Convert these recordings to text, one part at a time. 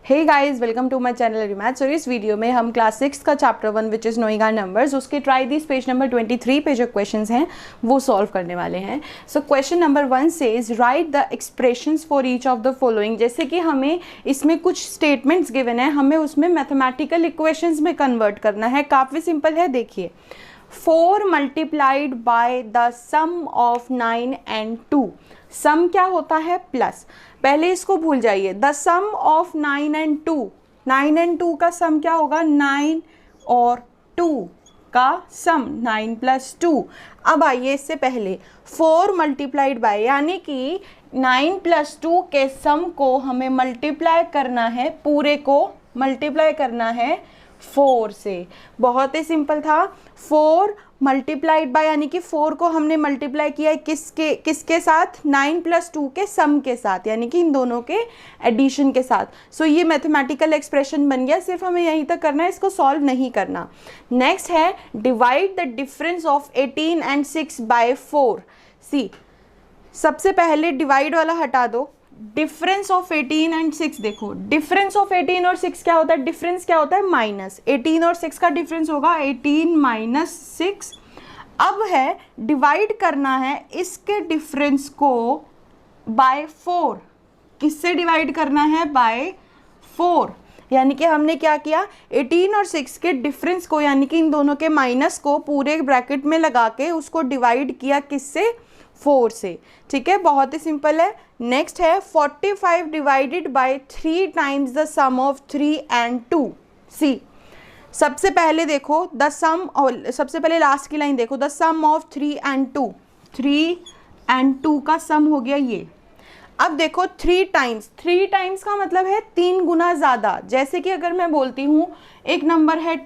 Hey guys, welcome to my channel Remath. So इस video में हम क्लास 6 का chapter 1 which is knowing our numbers, उसके try this page number 23 पे जो क्वेश्चंस हैं वो सॉल्व करने वाले हैं। So question number 1 says right the expressions for each of the following. जैसे कि हमें इसमें कुछ स्टेटमेंट्स गिवन है, हमें उसमें मैथमेटिकल इक्वेशंस में कन्वर्ट करना है। काफ़ी सिंपल है, देखिए 4 multiplied by the sum of 9 and 2। Sum क्या होता है? प्लस। पहले इसको भूल जाइए, the sum of 9 and 2, 9 and 2 का सम क्या होगा? 9 और 2 का सम, 9 + 2। अब आइए, इससे पहले 4 मल्टीप्लाइड बाय, यानी कि 9 + 2 के सम को हमें मल्टीप्लाई करना है, पूरे को मल्टीप्लाई करना है 4 से। बहुत ही सिंपल था। 4 मल्टीप्लाइड बाय, यानी कि 4 को हमने मल्टीप्लाई किया है किसके साथ? 9 + 2 के सम के साथ, यानी कि इन दोनों के एडिशन के साथ। सो ये मैथमेटिकल एक्सप्रेशन बन गया। सिर्फ हमें यहीं तक करना है, इसको सॉल्व नहीं करना। नेक्स्ट है divide the difference of 18 and 6 by 4। सी, सबसे पहले डिवाइड वाला हटा दो, डिफरेंस ऑफ 18 and 6 देखो। डिफरेंस ऑफ 18 और 6 क्या होता है? डिफरेंस क्या होता है? माइनस। 18 और 6 का डिफरेंस होगा 18 - 6। अब है डिवाइड करना है इसके डिफरेंस को बाय 4। किससे डिवाइड करना है? बाय 4। यानी कि हमने क्या किया? 18 और 6 के डिफरेंस को, यानी कि इन दोनों के माइनस को पूरे ब्रैकेट में लगा के उसको डिवाइड किया किससे? 4 से। ठीक है, बहुत ही सिंपल है। नेक्स्ट है 45 divided by 3 times the sum of 3 and 2। See, सबसे पहले देखो द सम, और सबसे पहले लास्ट की लाइन देखो, the sum of 3 and 2। 3 and 2 का सम हो गया ये। अब देखो 3 टाइम्स का मतलब है 3 गुना ज़्यादा। जैसे कि अगर मैं बोलती हूँ एक नंबर है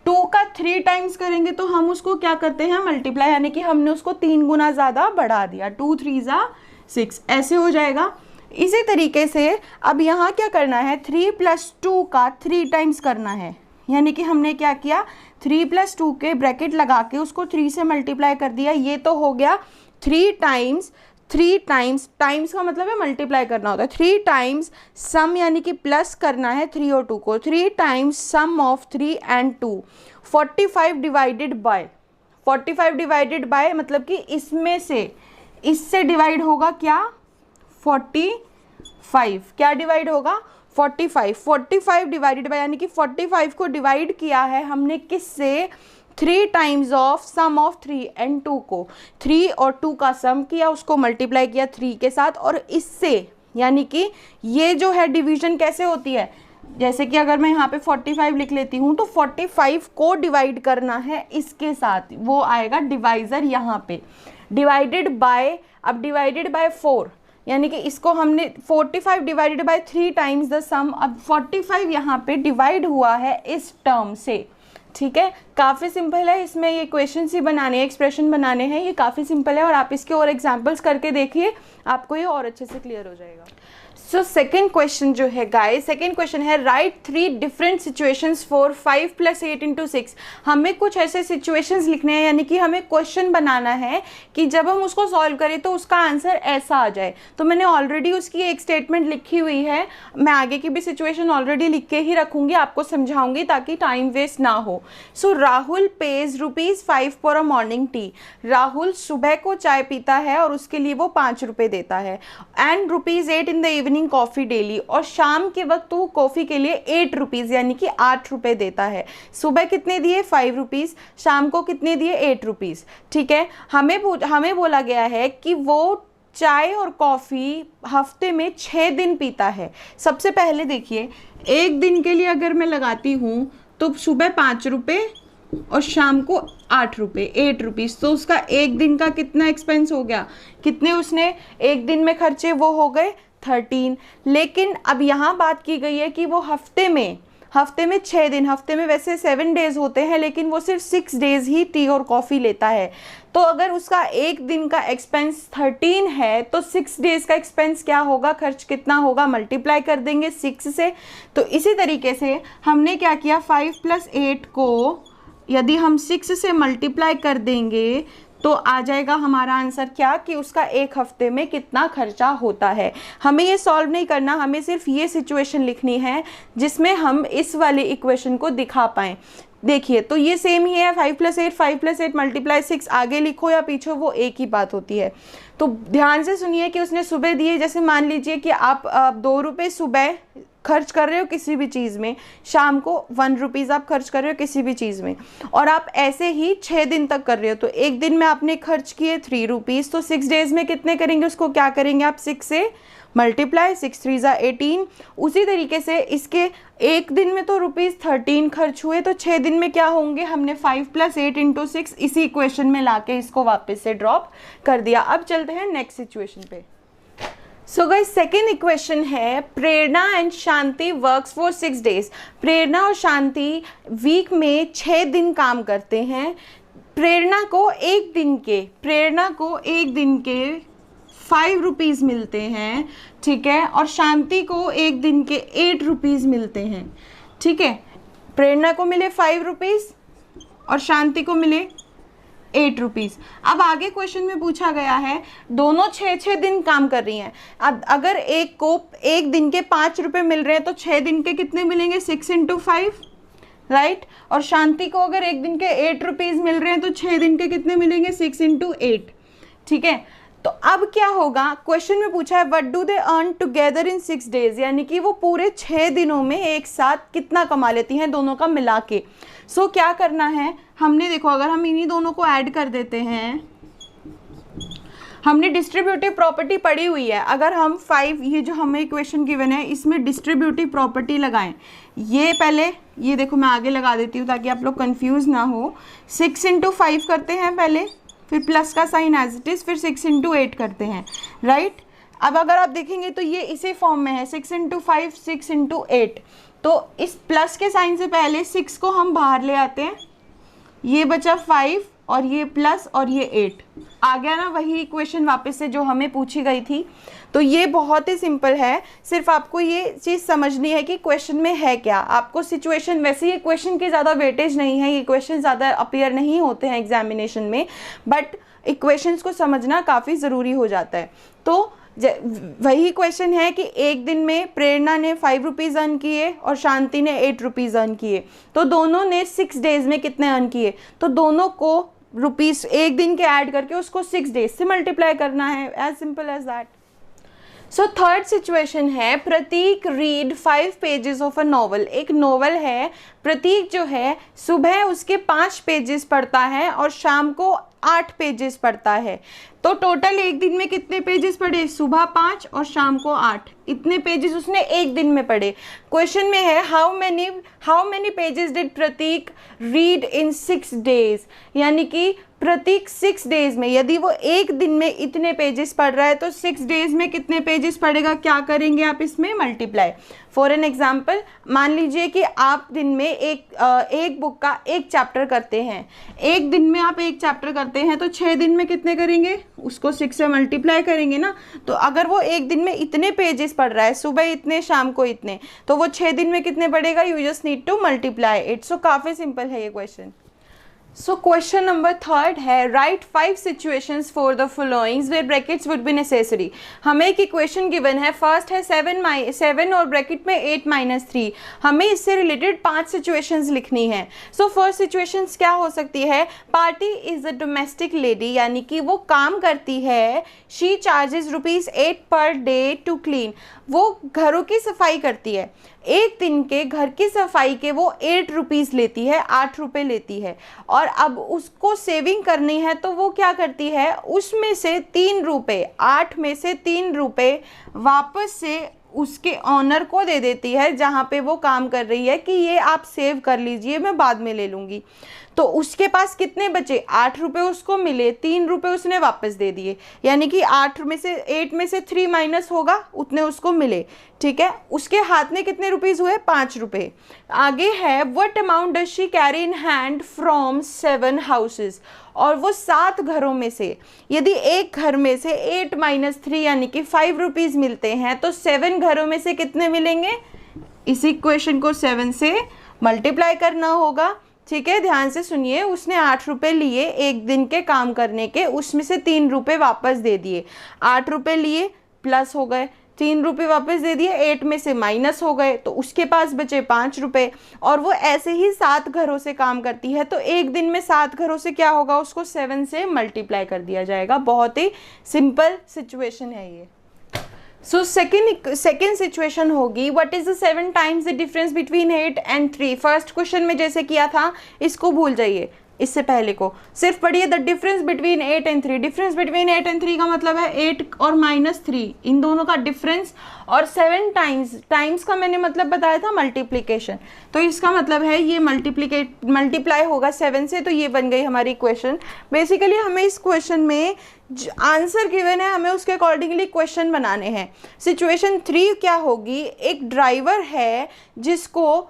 2 का 3 टाइम्स करेंगे तो हम उसको क्या करते हैं? मल्टीप्लाई, यानी कि हमने उसको 3 गुना ज़्यादा बढ़ा दिया। 2 × 3 = 6, ऐसे हो जाएगा। इसी तरीके से अब यहाँ क्या करना है? 3 + 2 का 3 टाइम्स करना है, यानी कि हमने क्या किया? 3 + 2 के ब्रैकेट लगा के उसको 3 से मल्टीप्लाई कर दिया। ये तो हो गया 3 टाइम्स। टाइम्स का मतलब है मल्टीप्लाई करना होता है। 3 टाइम्स सम, यानी कि प्लस करना है 3 और 2 को। 3 times sum of 3 and 2। 45 divided by मतलब कि इसमें से, इससे डिवाइड होगा क्या? 45। क्या डिवाइड होगा? 45 डिवाइडेड बाय, यानी कि 45 को डिवाइड किया है हमने किससे? 3 times of sum of 3 and 2 को। 3 और 2 का सम किया, उसको मल्टीप्लाई किया 3 के साथ और इससे, यानी कि ये जो है डिवीजन कैसे होती है? जैसे कि अगर मैं यहाँ पे 45 लिख लेती हूँ तो 45 को डिवाइड करना है इसके साथ, वो आएगा डिवाइज़र यहाँ पे। डिवाइडेड बाय, अब डिवाइडेड बाय 4, यानी कि इसको हमने 45 डिवाइडेड बाय 3 टाइम्स द सम। अब 45 यहाँ पे डिवाइड हुआ है इस टर्म से। ठीक है, काफ़ी सिंपल है। इसमें ये क्वेश्चंस ही बनाने हैं, एक्सप्रेशन बनाने हैं। ये काफ़ी सिंपल है और आप इसके और एग्जांपल्स करके देखिए, आपको ये और अच्छे से क्लियर हो जाएगा। सो सेकेंड क्वेश्चन जो है गाइस, सेकेंड क्वेश्चन है राइट 3 डिफरेंट सिचुएशंस फॉर 5 + 8 × 6। हमें कुछ ऐसे सिचुएशंस लिखने हैं, यानी कि हमें क्वेश्चन बनाना है कि जब हम उसको सॉल्व करें तो उसका आंसर ऐसा आ जाए। तो मैंने ऑलरेडी उसकी एक स्टेटमेंट लिखी हुई है, मैं आगे की भी सिचुएशन ऑलरेडी लिख के ही रखूँगी, आपको समझाऊँगी ताकि टाइम वेस्ट ना हो। So Rahul pays ₹5 for a morning tea. Rahul सुबह को चाय पीता है और उसके लिए वो 5 रुपये देता है। And ₹8 in the evening coffee daily, और शाम के वक्त वो कॉफ़ी के लिए 8 रुपीज़, यानी कि 8 रुपये देता है। सुबह कितने दिए? 5 रुपीज़। शाम को कितने दिए? 8 रुपीज़। ठीक है, हमें बोला गया है कि वो चाय और कॉफ़ी हफ्ते में 6 दिन पीता है। सबसे पहले देखिए, एक दिन के लिए अगर मैं लगाती हूँ तो सुबह 5 रुपये और शाम को 8 रुपये, 8 रुपीज़। तो उसका एक दिन का कितना एक्सपेंस हो गया? कितने उसने एक दिन में खर्चे? वो हो गए 13। लेकिन अब यहाँ बात की गई है कि वो हफ्ते में 6 दिन, हफ्ते में वैसे 7 डेज होते हैं, लेकिन वो सिर्फ 6 डेज ही टी और कॉफ़ी लेता है। तो अगर उसका एक दिन का एक्सपेंस 13 है तो 6 डेज का एक्सपेंस क्या होगा? खर्च कितना होगा? मल्टीप्लाई कर देंगे 6 से। तो इसी तरीके से हमने क्या किया? 5 + 8 को यदि हम 6 से मल्टीप्लाई कर देंगे तो आ जाएगा हमारा आंसर क्या कि उसका एक हफ्ते में कितना खर्चा होता है। हमें ये सॉल्व नहीं करना, हमें सिर्फ ये सिचुएशन लिखनी है जिसमें हम इस वाली इक्वेशन को दिखा पाएँ। देखिए तो ये सेम ही है, 5 + 8 5 + 8 × 6, आगे लिखो या पीछे वो एक ही बात होती है। तो ध्यान से सुनिए कि उसने सुबह दिए, जैसे मान लीजिए कि आप 2 रुपये सुबह खर्च कर रहे हो किसी भी चीज़ में, शाम को 1 रुपीज़ आप खर्च कर रहे हो किसी भी चीज़ में, और आप ऐसे ही 6 दिन तक कर रहे हो। तो एक दिन में आपने खर्च किए 3 रुपीज़, तो 6 डेज़ में कितने करेंगे, उसको क्या करेंगे आप 6 से मल्टीप्लाई, 6 × 3 = 18। उसी तरीके से इसके एक दिन में तो ₹13 खर्च हुए, तो 6 दिन में क्या होंगे, हमने 5 + 8 × 6 इसी इक्वेशन में लाके इसको वापस से ड्रॉप कर दिया। अब चलते हैं नेक्स्ट सिचुएशन पे। सो गाइस सेकेंड इक्वेशन है Prerna and Shanti works for 6 days. Prerna और शांति वीक में 6 दिन काम करते हैं। प्रेरणा को एक दिन के 5 रुपीज़ मिलते हैं, ठीक है, और शांति को एक दिन के 8 रुपीज़ मिलते हैं, ठीक है। प्रेरणा को मिले 5 रुपीज़ और शांति को मिले 8 रुपीज़। अब आगे क्वेश्चन में पूछा गया है दोनों 6 दिन काम कर रही हैं। अब अगर एक को एक दिन के 5 रुपये मिल रहे हैं तो 6 दिन के कितने मिलेंगे, 6 × 5, राइट। और शांति को अगर एक दिन के 8 रुपीज़ मिल रहे हैं तो 6 दिन के कितने मिलेंगे, 6 × 8, ठीक है। तो अब क्या होगा, क्वेश्चन में पूछा है what do they earn together in 6 days, यानी कि वो पूरे 6 दिनों में एक साथ कितना कमा लेती हैं दोनों का मिला के। सो क्या करना है, हमने देखो अगर हम इन्हीं दोनों को ऐड कर देते हैं, हमने डिस्ट्रीब्यूटिव प्रॉपर्टी पढ़ी हुई है। अगर हम 5, ये जो हमें इक्वेशन गिवन है इसमें डिस्ट्रीब्यूटिव प्रॉपर्टी लगाएं, ये पहले ये देखो मैं आगे लगा देती हूँ ताकि आप लोग कंफ्यूज ना हो। 6 × 5 करते हैं पहले, फिर प्लस का साइन एज इट इज़, फिर 6 × 8 करते हैं, राइट। अब अगर आप देखेंगे तो ये इसी फॉर्म में है, 6 × 5 6 × 8। तो इस प्लस के साइन से पहले 6 को हम बाहर ले आते हैं, ये बचा 5 और ये प्लस और ये 8 आ गया ना, वही इक्वेशन वापस से जो हमें पूछी गई थी। तो ये बहुत ही सिंपल है, सिर्फ आपको ये चीज़ समझनी है कि क्वेश्चन में है क्या। आपको सिचुएशन, वैसे ये क्वेश्चन की ज़्यादा वेटेज नहीं है, ये क्वेश्चन ज़्यादा अपीयर नहीं होते हैं एग्जामिनेशन में, बट इक्वेशंस को समझना काफ़ी ज़रूरी हो जाता है। तो वही क्वेश्चन है कि एक दिन में प्रेरणा ने 5 रुपीज़ अर्न किए और शांति ने 8 रुपीज़ अर्न किए, तो दोनों ने 6 डेज़ में कितने अर्न किए, तो दोनों को रुपीज़ एक दिन के ऐड करके उसको 6 डेज से मल्टीप्लाई करना है, as simple as that. So third situation है Prateek read 5 pages of a novel. एक नॉवल है, प्रतीक जो है सुबह उसके 5 पेजेस पढ़ता है और शाम को 8 पेजेस पढ़ता है। तो टोटल एक दिन में कितने पेजेस पढ़े, सुबह 5 और शाम को 8, इतने पेजेस उसने एक दिन में पढ़े। क्वेश्चन में है how many pages did Prateek read in 6 days, यानी कि प्रतीक 6 डेज में, यदि वो एक दिन में इतने पेजेस पढ़ रहा है तो 6 डेज में कितने पेजेस पढ़ेगा, क्या करेंगे आप इसमें मल्टीप्लाई। फॉर एन एग्जाम्पल मान लीजिए कि आप दिन में एक बुक का एक चैप्टर करते हैं, एक दिन में आप एक चैप्टर करते हैं तो 6 दिन में कितने करेंगे, उसको 6 से मल्टीप्लाई करेंगे ना। तो अगर वो एक दिन में इतने पेजेस पढ़ रहा है, सुबह इतने शाम को इतने, तो वो 6 दिन में कितने पढ़ेगा, you just need to multiply it. So काफ़ी सिंपल है ये क्वेश्चन। सो क्वेश्चन नंबर 3 है write 5 situations for the followings where brackets would be necessary. हमें एक इक्वेशन गिवन है, फर्स्ट है 7 और ब्रैकेट में 8 - 3। हमें इससे रिलेटेड 5 सिचुएशंस लिखनी है। सो फर्स्ट सिचुएशंस क्या हो सकती है, party is a domestic lady, यानी कि वो काम करती है, she charges ₹8 per day to clean, वो घरों की सफाई करती है। एक दिन के घर की सफाई के वो 8 रुपीज़ लेती है, 8 रुपये लेती है, और अब उसको सेविंग करनी है तो वो क्या करती है, उसमें से 3 रुपये, 8 में से 3 रुपये वापस से उसके ऑनर को दे देती है जहाँ पे वो काम कर रही है कि ये आप सेव कर लीजिए, मैं बाद में ले लूँगी। तो उसके पास कितने बचे, 8 रुपये उसको मिले, 3 रुपये उसने वापस दे दिए, यानी कि 8 में से 3 माइनस होगा, उतने उसको मिले, ठीक है। उसके हाथ में कितने रुपीज़ हुए, 5 रुपये। आगे है what amount does she carry in hand from 7 houses, और वो 7 घरों में से यदि एक घर में से 8 - 3 यानी कि 5 रुपीज़ मिलते हैं तो 7 घरों में से कितने मिलेंगे, इस इक्वेशन को 7 से मल्टीप्लाई करना होगा, ठीक है, ध्यान से सुनिए, उसने 8 रुपये लिए एक दिन के काम करने के, उसमें से 3 रुपये वापस दे दिए। 8 रुपये लिए प्लस हो गए, 3 रुपये वापस दे दिए, 8 में से माइनस हो गए, तो उसके पास बचे 5 रुपये। और वो ऐसे ही 7 घरों से काम करती है, तो एक दिन में 7 घरों से क्या होगा, उसको 7 से मल्टीप्लाई कर दिया जाएगा। बहुत ही सिंपल सिचुएशन है ये। सो सेकेंड सिचुएशन होगी, what is the 7 times the difference between 8 and 3। First question में जैसे किया था, इसको भूल जाइए, इससे पहले को सिर्फ पढ़िए the difference between 8 and 3। Difference between 8 and 3 का मतलब है 8 और -3, इन दोनों का डिफरेंस। और 7 टाइम्स का मैंने मतलब बताया था मल्टीप्लिकेशन, तो इसका मतलब है ये मल्टीप्लाई होगा 7 से, तो ये बन गई हमारी इक्वेशन। बेसिकली हमें इस क्वेश्चन में आंसर गिवन है, हमें उसके अकॉर्डिंगली क्वेश्चन बनाने हैं। सिचुएशन 3 क्या होगी, एक ड्राइवर है जिसको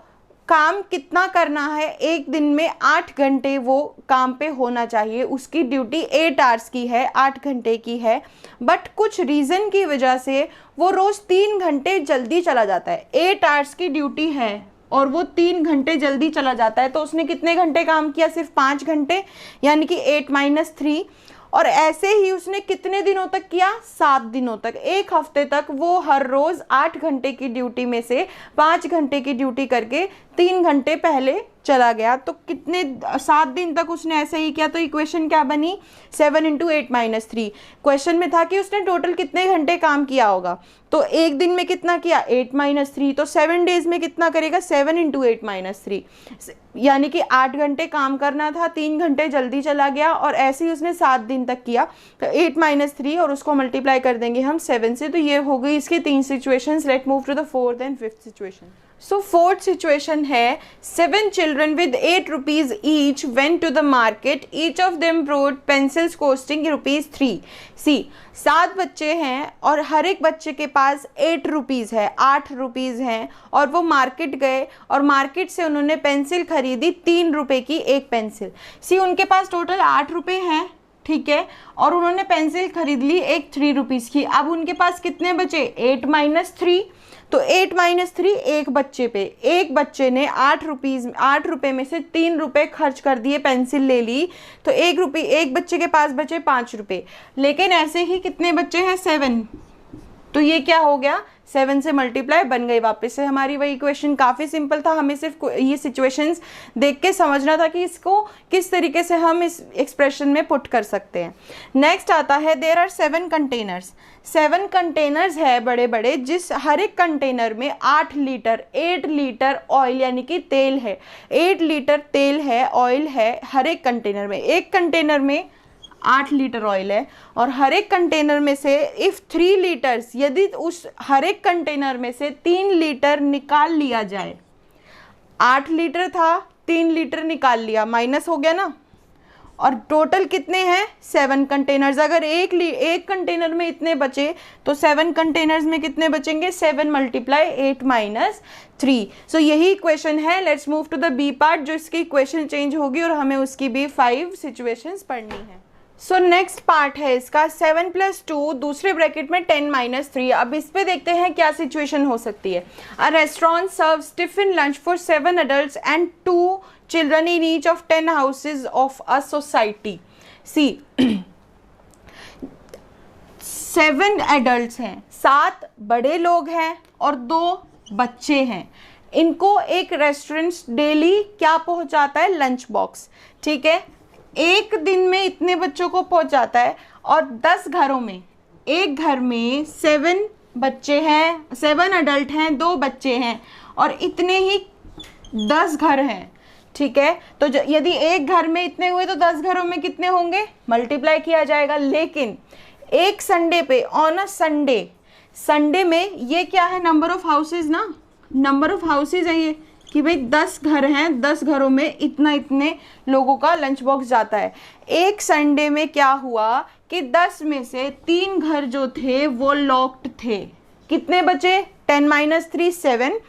काम कितना करना है, एक दिन में 8 घंटे वो काम पे होना चाहिए, उसकी ड्यूटी 8 आवर्स की है, 8 घंटे की है, बट कुछ रीज़न की वजह से वो रोज़ 3 घंटे जल्दी चला जाता है। 8 आवर्स की ड्यूटी है और वो 3 घंटे जल्दी चला जाता है, तो उसने कितने घंटे काम किया, सिर्फ 5 घंटे, यानी कि 8 - 3। और ऐसे ही उसने कितने दिनों तक किया, 7 दिनों तक, एक हफ्ते तक वो हर रोज 8 घंटे की ड्यूटी में से 5 घंटे की ड्यूटी करके 3 घंटे पहले चला गया। तो कितने 7 दिन तक उसने ऐसे ही किया। तो इक्वेशन क्या बनी, 7 × 8 - 3। क्वेश्चन में था कि उसने टोटल कितने घंटे काम किया होगा, तो एक दिन में कितना किया, 8 - 3, तो 7 डेज में कितना करेगा, 7 × 8 - 3, यानी कि 8 घंटे काम करना था, 3 घंटे जल्दी चला गया, और ऐसे ही उसने 7 दिन तक किया। तो 8 - 3 और उसको मल्टीप्लाई कर देंगे हम 7 से। तो ये हो गई इसकी 3 situations. Let move to the 4th and 5th situation. So 4th situation है, 7 children with 8 rupees each went to the market. Each of them brought pencils costing ₹3. सी 7 बच्चे हैं और हर एक बच्चे के पास 8 रुपीज़ है, 8 रुपीज़ हैं, और वो मार्केट गए और मार्केट से उन्होंने पेंसिल खरीदी 3 रुपये की एक पेंसिल। सी उनके पास टोटल 8 रुपये हैं, ठीक है, और उन्होंने पेंसिल खरीद ली एक 3 रुपीज़ की। अब उनके पास कितने बचे, 8 - 3, तो 8 - 3 एक बच्चे पे, एक बच्चे ने 8 रुपये में से 3 रुपये खर्च कर दिए, पेंसिल ले ली, तो एक बच्चे के पास बचे 5 रुपये। लेकिन ऐसे ही कितने बच्चे हैं, 7, तो ये क्या हो गया, 7 से मल्टीप्लाई बन गई वापस से हमारी वही इक्वेशन। काफ़ी सिंपल था, हमें सिर्फ ये सिचुएशंस देख के समझना था कि इसको किस तरीके से हम इस एक्सप्रेशन में पुट कर सकते हैं। नेक्स्ट आता है, देयर आर 7 कंटेनर्स। 7 कंटेनर्स है बड़े बड़े, जिस हर एक कंटेनर में 8 लीटर ऑयल यानी कि तेल है, 8 लीटर तेल है, ऑयल है हर एक कंटेनर में। एक कंटेनर में 8 लीटर ऑयल है, और हर एक कंटेनर में से इफ़ 3 लीटर्स, यदि उस हर एक कंटेनर में से 3 लीटर निकाल लिया जाए, 8 लीटर था, 3 लीटर निकाल लिया, माइनस हो गया ना, और टोटल कितने हैं, 7 कंटेनर्स। अगर एक कंटेनर में इतने बचे तो 7 कंटेनर्स में कितने बचेंगे, 7 × 8 - 3। सो यही इक्वेशन है। Let's move to the B part, जो इसकी इक्वेशन चेंज होगी और हमें उसकी भी 5 सिचुएशंस पढ़नी है। सो नेक्स्ट पार्ट है इसका, 7 + 2 दूसरे ब्रैकेट में 10 - 3। अब इस पे देखते हैं क्या सिचुएशन हो सकती है। A restaurant serves tiffin lunch for 7 adults and 2 children in each of 10 houses of a society. See 7 adults हैं, 7 बड़े लोग हैं और 2 बच्चे हैं। इनको एक रेस्टोरेंट डेली क्या पहुंचाता है, लंच बॉक्स, ठीक है, एक दिन में इतने बच्चों को पहुंचाता है। और 10 घरों में, एक घर में 7 बच्चे हैं, 7 अडल्ट हैं, 2 बच्चे हैं, और इतने ही 10 घर हैं, ठीक है। तो यदि एक घर में इतने हुए तो 10 घरों में कितने होंगे, मल्टीप्लाई किया जाएगा। लेकिन एक संडे पे, ऑन अ संडे में ये क्या है, नंबर ऑफ हाउसेज ना, नंबर ऑफ हाउसेज है ये, कि भाई 10 घर हैं, 10 घरों में इतने लोगों का लंच बॉक्स जाता है। एक संडे में क्या हुआ कि 10 में से 3 घर जो थे वो लॉक्ड थे। कितने बचे, 10 - 3 7।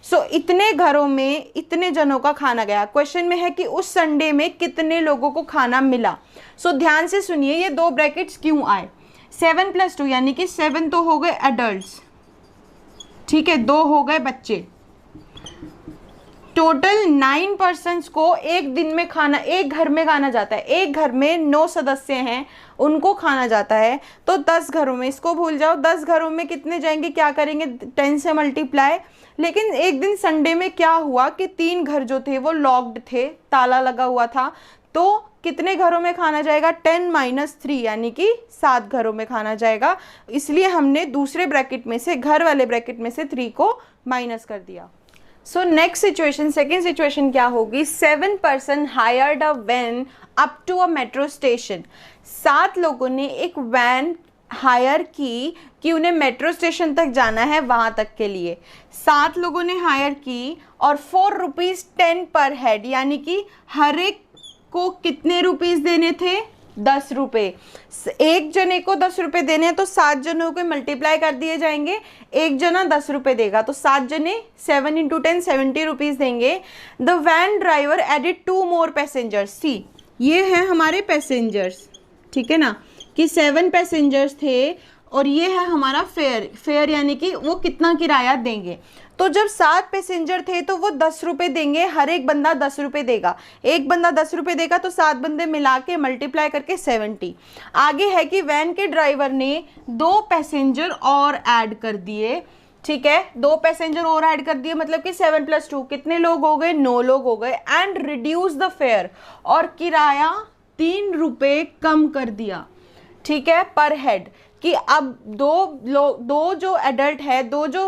सो इतने घरों में इतने जनों का खाना गया। क्वेश्चन में है कि उस संडे में कितने लोगों को खाना मिला। सो ध्यान से सुनिए, ये 2 ब्रैकेट्स क्यों आए। 7 + 2 यानी कि 7 तो हो गए एडल्ट्स, ठीक है, 2 हो गए बच्चे, टोटल 9 पर्सन्स को एक दिन में खाना, एक घर में खाना जाता है। एक घर में 9 सदस्य हैं, उनको खाना जाता है। तो 10 घरों में, इसको भूल जाओ, 10 घरों में कितने जाएंगे, क्या करेंगे, 10 से मल्टीप्लाई। लेकिन एक दिन संडे में क्या हुआ कि 3 घर जो थे वो लॉक्ड थे, ताला लगा हुआ था। तो कितने घरों में खाना जाएगा, 10 - 3 यानी कि 7 घरों में खाना जाएगा। इसलिए हमने दूसरे ब्रैकेट में से, घर वाले ब्रैकेट में से 3 को माइनस कर दिया। So next situation, second situation क्या होगी, 7 person hired a van up to a metro station. 7 लोगों ने एक वैन हायर की कि उन्हें मेट्रो स्टेशन तक जाना है, वहाँ तक के लिए 7 लोगों ने हायर की और 4 रुपीज़ 10 पर हेड, यानी कि हर एक को कितने रुपीज़ देने थे, 10 रुपये। एक जने को 10 रुपये देने हैं तो 7 जनों को मल्टीप्लाई कर दिए जाएंगे। एक जना 10 रुपये देगा तो 7 जने 7 × 10 70 रुपीज़ देंगे। The van driver added 2 more passengers. See, ये है हमारे पैसेंजर्स, ठीक है ना, कि 7 पैसेंजर्स थे और ये है हमारा फेयर यानी कि वो कितना किराया देंगे। तो जब 7 पैसेंजर थे तो वो 10 रुपये देंगे, हर एक बंदा 10 रुपये देगा। एक बंदा 10 रुपये देगा तो 7 बंदे मिला के मल्टीप्लाई करके 70। आगे है कि वैन के ड्राइवर ने 2 पैसेंजर और ऐड कर दिए, ठीक है, 2 पैसेंजर और ऐड कर दिए, मतलब कि 7 + 2 कितने लोग हो गए, 9 लोग हो गए। एंड रिड्यूस द फेयर, और किराया 3 रुपये कम कर दिया, ठीक है, पर हेड। कि अब दो जो एडल्ट है, दो जो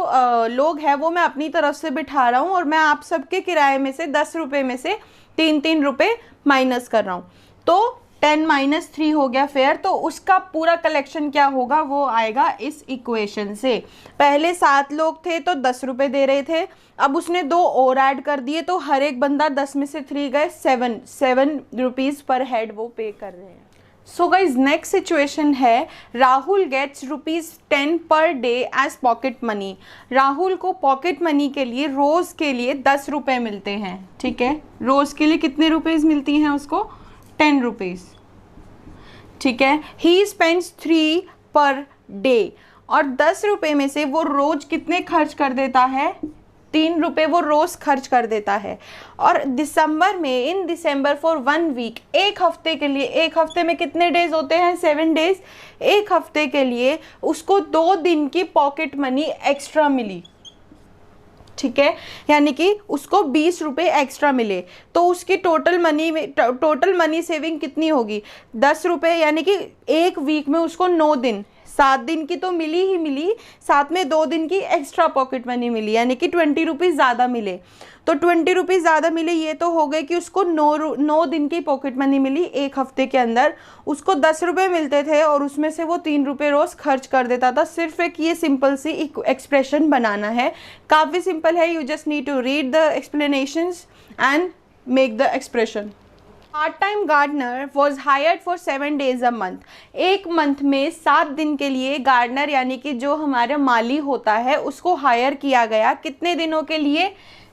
लोग हैं वो मैं अपनी तरफ से बिठा रहा हूँ और मैं आप सबके किराए में से 10 रुपये में से 3 रुपये माइनस कर रहा हूँ। तो 10 - 3 हो गया फेयर। तो उसका पूरा कलेक्शन क्या होगा, वो आएगा इस इक्वेशन से। पहले 7 लोग थे तो 10 रुपये दे रहे थे, अब उसने 2 और ऐड कर दिए तो हर एक बंदा 10 में से 3 गए, 7 रुपीज़ पर हेड वो पे कर रहे हैं। सो गाइज नेक्स्ट सिचुएशन है, Rahul gets ₹10 per day as pocket money. Rahul को पॉकेट मनी के लिए रोज़ के लिए 10 रुपये मिलते हैं, ठीक है, रोज़ के लिए कितने रुपीज़ मिलती हैं उसको, 10 रुपीज़, ठीक है। ही स्पेंड्स 3 पर डे, और 10 रुपये में से वो रोज़ कितने खर्च कर देता है, 3 रुपये वो रोज़ खर्च कर देता है। और दिसंबर में, इन दिसंबर फॉर 1 वीक, एक हफ्ते के लिए, एक हफ्ते में कितने डेज होते हैं, 7 डेज, एक हफ्ते के लिए उसको 2 दिन की पॉकेट मनी एक्स्ट्रा मिली, ठीक है, यानी कि उसको 20 रुपये एक्स्ट्रा मिले। तो उसकी टोटल मनी सेविंग कितनी होगी, 10 रुपये, यानी कि एक वीक में उसको 9 दिन, 7 दिन की तो मिली ही मिली, साथ में 2 दिन की एक्स्ट्रा पॉकेट मनी मिली, यानी कि 20 रुपीज़ ज़्यादा मिले। तो 20 रुपीज़ ज़्यादा मिले, ये तो हो गए कि उसको 9 दिन की पॉकेट मनी मिली एक हफ्ते के अंदर। उसको 10 रुपये मिलते थे और उसमें से वो 3 रुपये रोज़ खर्च कर देता था। सिर्फ एक ये सिंपल सी एक्सप्रेशन बनाना है, काफ़ी सिंपल है। You just need to read the explanations and make the expression. Part time gardener was hired for 7 days a month. एक मंथ में 7 दिन के लिए गार्डनर यानी कि जो हमारा माली होता है उसको हायर किया गया। कितने दिनों के लिए,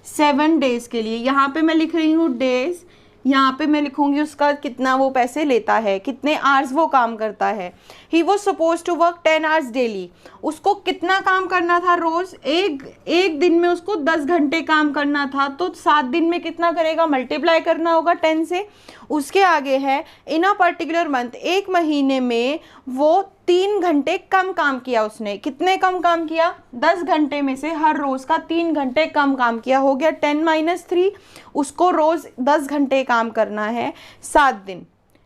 7 डेज के लिए। यहाँ पे मैं लिख रही हूँ डेज, यहाँ पे मैं लिखूंगी उसका कितना वो पैसे लेता है, कितने आवर्स वो काम करता है। He was suppose to work 10 hours daily. उसको कितना काम करना था रोज़, एक दिन में उसको 10 घंटे काम करना था। तो 7 दिन में कितना करेगा, मल्टीप्लाई करना होगा 10 से। उसके आगे है इन अ पर्टिकुलर मंथ, एक महीने में वो 3 घंटे कम काम किया। उसने कितने कम काम किया, 10 घंटे में से हर रोज़ का 3 घंटे कम काम किया, हो गया 10 - 3। उसको रोज़ 10 घंटे काम करना है 7 दिन,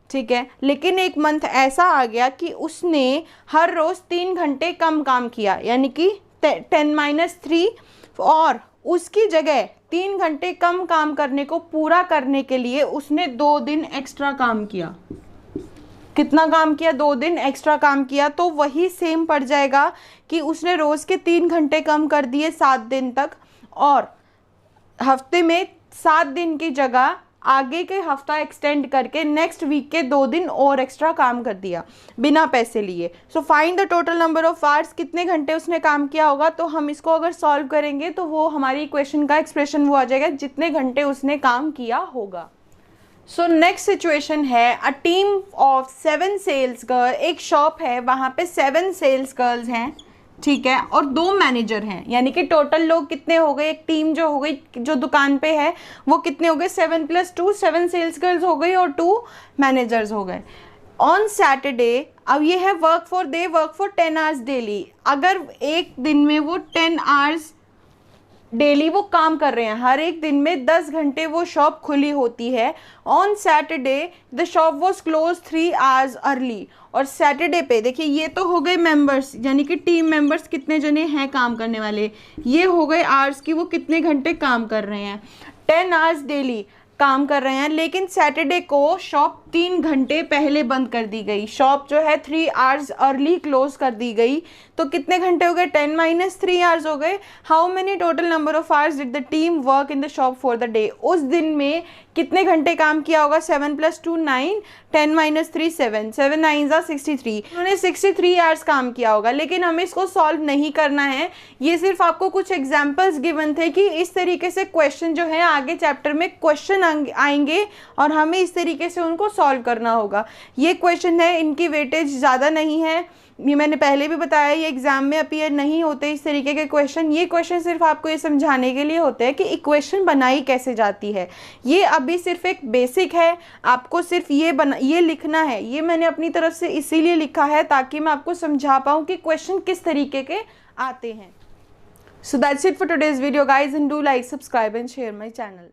ठीक है। लेकिन एक मंथ ऐसा आ गया कि उसने हर रोज़ 3 घंटे कम काम किया, यानी कि 10 - 3, और उसकी जगह 3 घंटे कम काम करने को पूरा करने के लिए उसने 2 दिन एक्स्ट्रा काम किया। कितना काम किया, 2 दिन एक्स्ट्रा काम किया। तो वही सेम पड़ जाएगा कि उसने रोज़ के 3 घंटे कम कर दिए 7 दिन तक, और हफ्ते में 7 दिन की जगह आगे के हफ्ता एक्सटेंड करके नेक्स्ट वीक के 2 दिन और एक्स्ट्रा काम कर दिया बिना पैसे लिए। So find the total number of hours, कितने घंटे उसने काम किया होगा। तो हम इसको अगर सॉल्व करेंगे तो वो हमारी इक्वेशन का एक्सप्रेशन वो आ जाएगा जितने घंटे उसने काम किया होगा। सो नेक्स्ट सिचुएशन है, a team of 7 sales girl. एक शॉप है, वहाँ पे 7 सेल्स गर्ल्स हैं, ठीक है, और 2 मैनेजर हैं, यानी कि टोटल लोग कितने हो गए, एक टीम जो हो गई जो दुकान पे है वो कितने हो गए, 7 + 2, 7 सेल्स गर्ल्स हो गई और 2 मैनेजर्स हो गए। ऑन सैटरडे, अब ये है वर्क फॉर 10 आवर्स डेली। अगर एक दिन में वो 10 आवर्स डेली वो काम कर रहे हैं, हर एक दिन में 10 घंटे वो शॉप खुली होती है। On Saturday the shop was close 3 hours early. और सैटरडे पे देखिए, ये तो हो गए मेंबर्स, यानी कि टीम मेंबर्स कितने जने हैं काम करने वाले, ये हो गए आवर्स की वो कितने घंटे काम कर रहे हैं, 10 आवर्स डेली काम कर रहे हैं। लेकिन सैटरडे को शॉप 3 घंटे पहले बंद कर दी गई, शॉप जो है 3 आवर्स अर्ली क्लोज कर दी गई। तो कितने घंटे हो गए, 10 - 3 आवर्स हो गए। How many total number of hours did the team work in the shop for the day. उस दिन में कितने घंटे काम किया होगा, 7 + 2 9, 10 - 3 7, 7 9 = 63। उन्होंने 63 आवर्स काम किया होगा। लेकिन हमें इसको सॉल्व नहीं करना है, ये सिर्फ आपको कुछ एग्जाम्पल्स गिवन थे कि इस तरीके से क्वेश्चन जो है आगे चैप्टर में क्वेश्चन आएंगे और हमें इस तरीके से उनको सॉल्व करना होगा। ये क्वेश्चन है, इनकी वेटेज ज़्यादा नहीं है, ये मैंने पहले भी बताया, ये एग्जाम में अपीयर नहीं होते इस तरीके के क्वेश्चन। ये क्वेश्चन सिर्फ आपको ये समझाने के लिए होते हैं कि इक्वेशन बनाई कैसे जाती है। ये अभी सिर्फ एक बेसिक है, आपको सिर्फ ये लिखना है। ये मैंने अपनी तरफ से इसीलिए लिखा है ताकि मैं आपको समझा पाऊँ कि क्वेश्चन किस तरीके के आते हैं। So that's it for today's video guys, and do like, subscribe and share my channel.